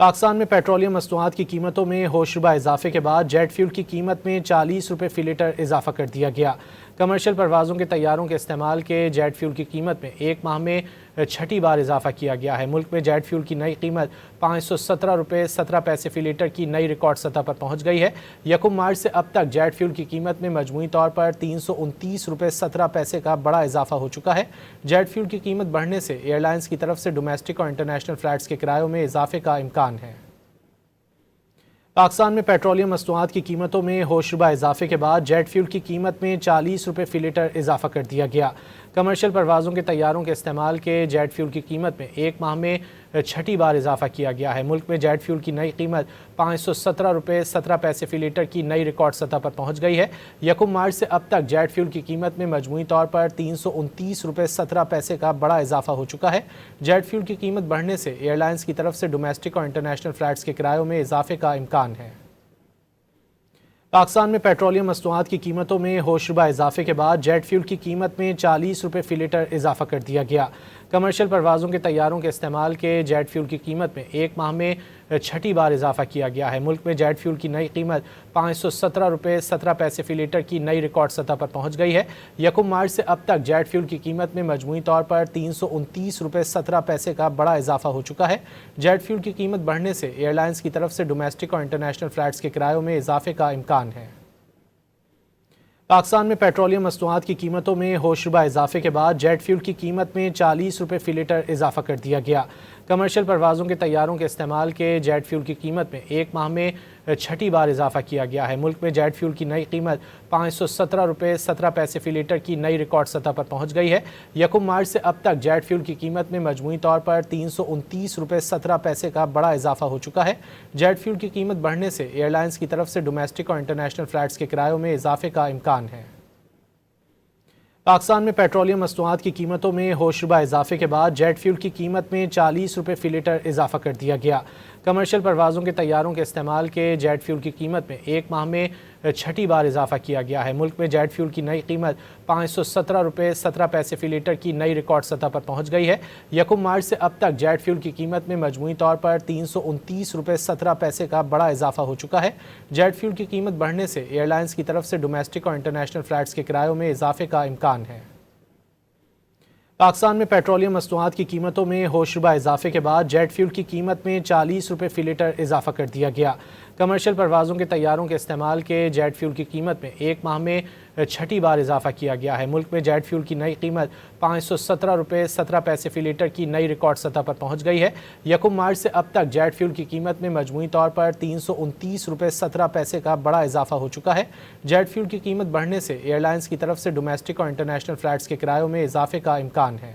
पाकिस्तान में पेट्रोलियम मसनूआत की कीमतों में होशरुबा इजाफे के बाद जेट फ्यूल की कीमत में 40 रुपये फी लीटर इजाफा कर दिया गया। कमर्शियल परवाज़ों के तैयारों के इस्तेमाल के जेट फ्यूल की कीमत में एक माह में छठी बार इजाफा किया गया है। मुल्क में जेट फ्यूल की नई कीमत 517 रुपये 17 पैसे फी लीटर की नई रिकॉर्ड सतह पर पहुँच गई है। 1 मार्च से अब तक जेट फ्यूल की कीमत में मजमूई तौर पर 329 रुपये 17 पैसे का बड़ा इजाफा हो चुका है। जेट फ्यूल की कीमत बढ़ने से एयरलाइंस की तरफ से डोमेस्टिक और इंटरनेशनल फ्लाइट्स के किरायों में इजाफे का इम्कान है। पाकिस्तान में पेट्रोलियम मसनूआत की कीमतों में होशरुबा इजाफे के बाद जेट फ्यूल की कीमत में 40 रुपये फी लीटर इजाफा कर दिया गया। कमर्शियल परवाज़ों के तैयारों के इस्तेमाल के जेट फ्यूल की कीमत में एक माह में छठी बार इजाफा किया गया है। मुल्क में जेट फ्यूल की नई कीमत 517 रुपये 17 पैसे फी लीटर की नई रिकॉर्ड सतह पर पहुँच गई है। 1 मार्च से अब तक जेट फ्यूल की कीमत में मजमूई तौर पर 329 रुपये 17 पैसे का बड़ा इजाफा हो चुका है। जेट फ्यूल की कीमत बढ़ने से एयरलाइंस की तरफ से डोमेस्टिक और इंटरनेशनल फ्लाइट्स के किरायों में इजाफे का इम्कान है। पाकिस्तान में पेट्रोलियम मसनूआत की कीमतों में होशरुबा इजाफे के बाद जेट फ्यूल की कीमत में 40 रुपये फी लीटर इजाफा कर दिया गया। कमर्शियल परवाज़ों के तैयारों के इस्तेमाल के जेट फ्यूल की कीमत में एक माह में छठी बार इजाफा किया गया है। मुल्क में जेट फ्यूल की नई कीमत 517 रुपये 17 पैसे फी लीटर की नई रिकॉर्ड सतह पर पहुँच गई है। 1 मार्च से अब तक जेट फ्यूल की कीमत में मजमूई तौर पर 329 रुपये 17 पैसे का बड़ा इजाफा हो चुका है। जेट फ्यूल की कीमत बढ़ने से एयरलाइंस की तरफ से डोमेस्टिक और इंटरनेशनल फ्लाइट्स के किरायों में इजाफे का इम्कान है। पाकिस्तान में पेट्रोलियम मसनूआत की कीमतों में होशरुबा इजाफे के बाद जेट फ्यूल की कीमत में 40 रुपये फी लीटर इजाफा कर दिया गया। कमर्शियल परवाज़ों के तैयारों के इस्तेमाल के जेट फ्यूल की कीमत में एक माह में छठी बार इजाफा किया गया है। मुल्क में जेट फ्यूल की नई कीमत 517 रुपये 17 पैसे फी लीटर की नई रिकॉर्ड सतह पर पहुँच गई है। 1 मार्च से अब तक जेट फ्यूल की कीमत में मजमूई तौर पर 329 रुपये 17 पैसे का बड़ा इजाफा हो चुका है। जेट फ्यूल की कीमत बढ़ने से एयरलाइंस की तरफ से डोमेस्टिक और इंटरनेशनल फ्लाइट्स के किरायों में इजाफे का इम्कान है। पाकिस्तान में पेट्रोलियम मसनूआत की कीमतों में होशरुबा इजाफे के बाद जेट फ्यूल की कीमत में 40 रुपये फी लीटर इजाफा कर दिया गया। कमर्शियल परवाज़ों के तैयारों के इस्तेमाल के जेट फ्यूल की कीमत में एक माह में छठी बार इजाफा किया गया है। मुल्क में जेट फ्यूल की नई कीमत 517 रुपये 17 पैसे फी लीटर की नई रिकॉर्ड सतह पर पहुँच गई है। 1 मार्च से अब तक जेट फ्यूल की कीमत में मजमूई तौर पर 329 रुपये 17 पैसे का बड़ा इजाफा हो चुका है। जेट फ्यूल की कीमत बढ़ने से एयरलाइंस की तरफ से डोमेस्टिक और इंटरनेशनल फ्लाइट्स के किरायों में इजाफे का इम्कान है। पाकिस्तान में पेट्रोलियम मसनूआत की कीमतों में होशरुबा इजाफे के बाद जेट फ्यूल की कीमत में 40 रुपये फी लीटर इजाफा कर दिया गया। कमर्शियल परवाज़ों के तैयारों के इस्तेमाल के जेट फ्यूल की कीमत में एक माह में छठी बार इजाफा किया गया है। मुल्क में जेट फ्यूल की नई कीमत 517 रुपये 17 पैसे फी लीटर की नई रिकॉर्ड सतह पर पहुँच गई है। 1 मार्च से अब तक जेट फ्यूल की कीमत में मजमूई तौर पर 329 रुपये 17 पैसे का बड़ा इजाफा हो चुका है। जेट फ्यूल की कीमत बढ़ने से एयरलाइंस की तरफ से डोमेस्टिक और इंटरनेशनल फ्लाइट्स के किरायों में इजाफे का इम्कान है।